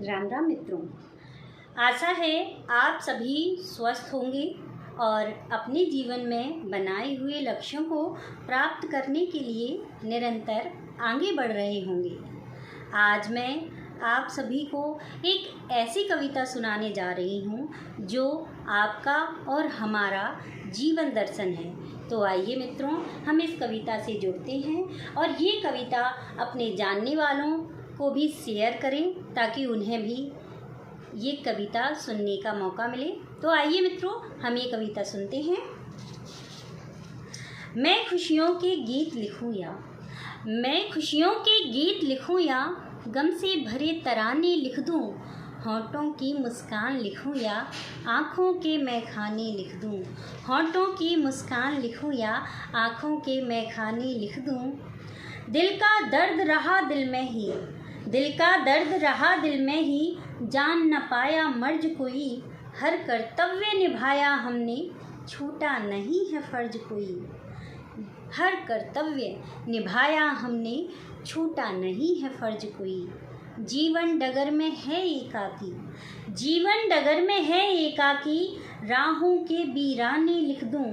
राम राम मित्रों, आशा है आप सभी स्वस्थ होंगे और अपने जीवन में बनाए हुए लक्ष्यों को प्राप्त करने के लिए निरंतर आगे बढ़ रहे होंगे। आज मैं आप सभी को एक ऐसी कविता सुनाने जा रही हूँ जो आपका और हमारा जीवन दर्शन है। तो आइए मित्रों, हम इस कविता से जुड़ते हैं और ये कविता अपने जानने वालों को भी शेयर करें ताकि उन्हें भी ये कविता सुनने का मौका मिले। तो आइए मित्रों, हम ये कविता सुनते हैं। मैं खुशियों के गीत लिखूं या गम से भरे तराने लिख दूं, होंठों की मुस्कान लिखूं या आँखों के मैखाने लिख दूं, होंठों की मुस्कान लिखूं या आँखों के मैखाने लिख दूं। दिल का दर्द रहा दिल में ही जान न पाया मर्ज कोई, हर कर्तव्य निभाया हमने छूटा नहीं है फर्ज कोई, हर कर्तव्य निभाया हमने छूटा नहीं है फर्ज कोई। जीवन डगर में है एकाकी राहों के बीराने लिख दूं,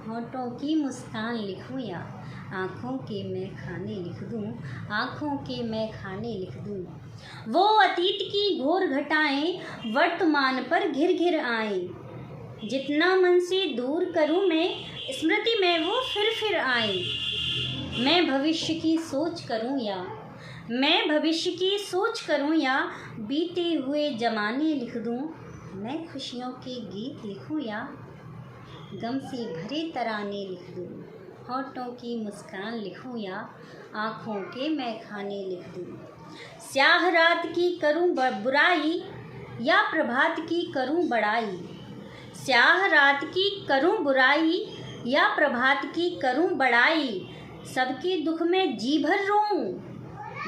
होंठों की मुस्कान लिखूं या आँखों के मैं खाने लिख दूं, आँखों के मैं खाने लिख दूं। वो अतीत की घोर घटाएं वर्तमान पर घिर घिर आए, जितना मन से दूर करूं मैं स्मृति में वो फिर आए। मैं भविष्य की सोच करूं या बीते हुए जमाने लिख दूं, मैं खुशियों के गीत लिखूं या गम से भरे तराने लिख दूं, होंठों की मुस्कान लिखूं या आँखों के मैं खाने लिख दूं। स्याह रात की करूं बुराई या प्रभात की करूं बड़ाई, स्याह रात की करूं बुराई या प्रभात की करूं बड़ाई, सबके दुख में जी भर रोऊं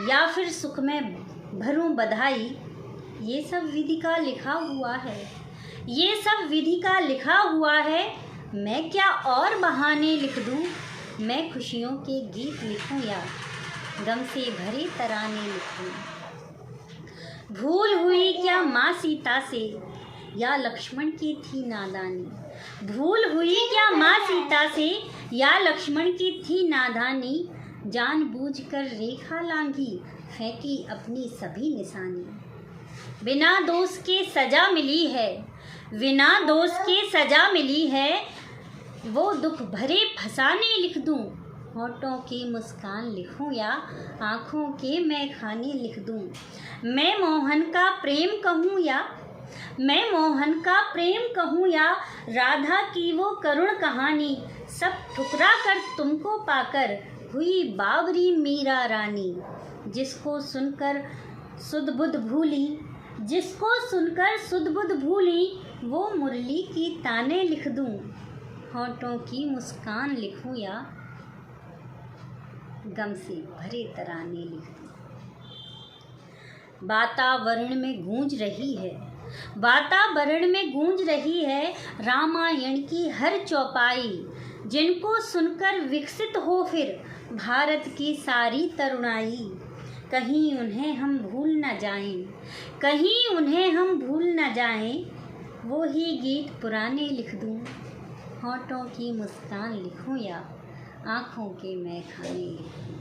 या फिर सुख में भरूं बधाई। ये सब विधि का लिखा हुआ है, मैं क्या और बहाने लिख दूं, मैं खुशियों के गीत लिखूं या गम से भरे तराने लिखूं। भूल हुई क्या माँ सीता से या लक्ष्मण की थी नादानी, भूल हुई क्या माँ सीता से या लक्ष्मण की थी नादानी, जानबूझकर रेखा लांघी फेंकी अपनी सभी निशानी। बिना दोष के सजा मिली है, वो दुख भरे फसाने लिख दूं, होंठों की मुस्कान लिखूं या आँखों के मैं खाने लिख दूं। मैं मोहन का प्रेम कहूँ या राधा की वो करुण कहानी, सब ठुकरा कर तुमको पाकर हुई बावरी मीरा रानी। जिसको सुनकर सुध बुध भूली वो मुरली की ताने लिख दूं, होंठों की मुस्कान लिखूं या गम से भरे तराने लिख दूं। वातावरण में गूंज रही है रामायण की हर चौपाई, जिनको सुनकर विकसित हो फिर भारत की सारी तरुणाई। कहीं उन्हें हम भूल न जाएं, वो ही गीत पुराने लिख दूं, होंठों की मुस्कान लिखूं या आँखों के मैं खाने लिख दूं।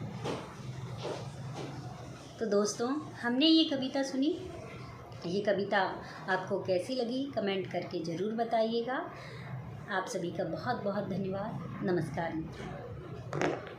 तो दोस्तों, हमने ये कविता सुनी। ये कविता आपको कैसी लगी कमेंट करके ज़रूर बताइएगा। आप सभी का बहुत बहुत धन्यवाद। नमस्कार मित्रों।